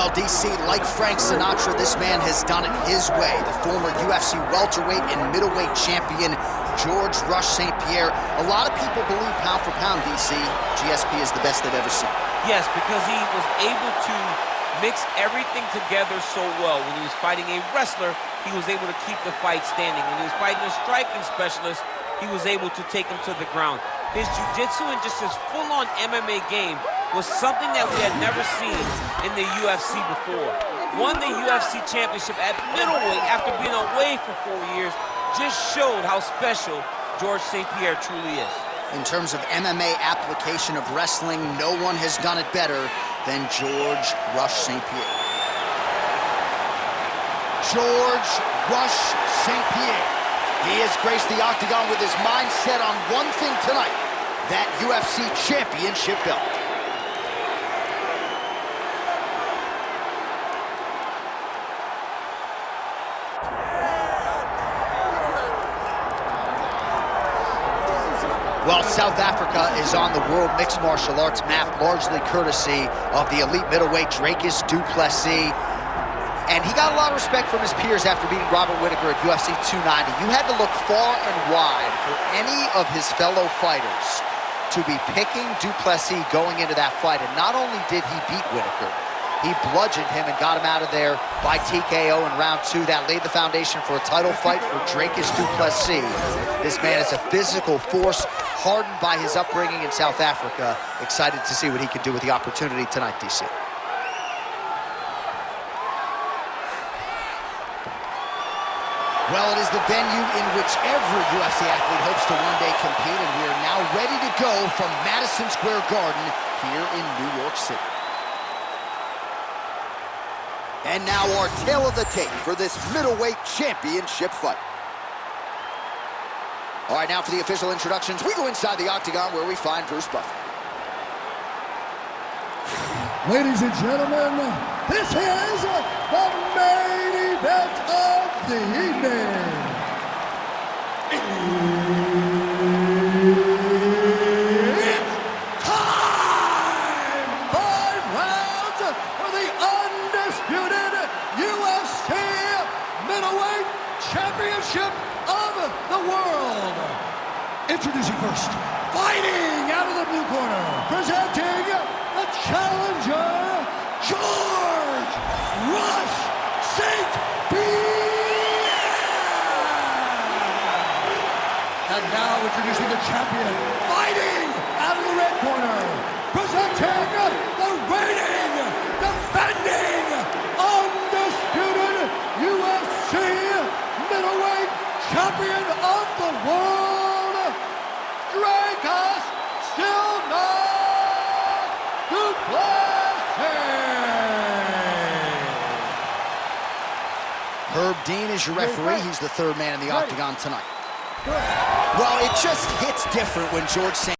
Well, DC, like Frank Sinatra, this man has done it his way. The former UFC welterweight and middleweight champion, George Rush St. Pierre. A lot of people believe pound for pound, DC, GSP is the best they've ever seen. Yes, because he was able to mix everything together so well. When he was fighting a wrestler, he was able to keep the fight standing. When he was fighting a striking specialist, he was able to take him to the ground. His jiu-jitsu and just his full-on MMA game was something that we had never seen in the UFC before. Won the UFC championship at middleweight after being away for 4 years. Just showed how special George St. Pierre truly is. In terms of MMA application of wrestling, no one has done it better than George Rush St. Pierre. George Rush St. Pierre. He has graced the octagon with his mind set on one thing tonight, that UFC championship belt. Well, South Africa is on the world mixed martial arts map, largely courtesy of the elite middleweight Dюплеси. And he got a lot of respect from his peers after beating Robert Whittaker at UFC 290. You had to look far and wide for any of his fellow fighters to be picking Dюплеси going into that fight. And not only did he beat Whittaker, he bludgeoned him and got him out of there by TKO in round 2. That laid the foundation for a title fight for Dюплеси. This man is a physical force, hardened by his upbringing in South Africa. Excited to see what he can do with the opportunity tonight, DC. Well, it is the venue in which every UFC athlete hopes to one day compete, and we are now ready to go from Madison Square Garden here in New York City. And now our tale of the tape for this middleweight championship fight. All right, now for the official introductions, we go inside the octagon where we find Bruce Buffer. Ladies and gentlemen, this is the main event of the evening. It's time! 5 rounds for the undisputed UFC middleweight championship of the world. Introducing first, fighting out of the blue corner, presenting the challenger, George Rush St. Pierre. And now introducing the champion, fighting out of the red corner, presenting the reigning, defending, undisputed UFC middleweight champion of the world, drink us still not Dюплеси. Herb Dean is your referee. He's the third man in the octagon tonight. Well, it just hits different when George St.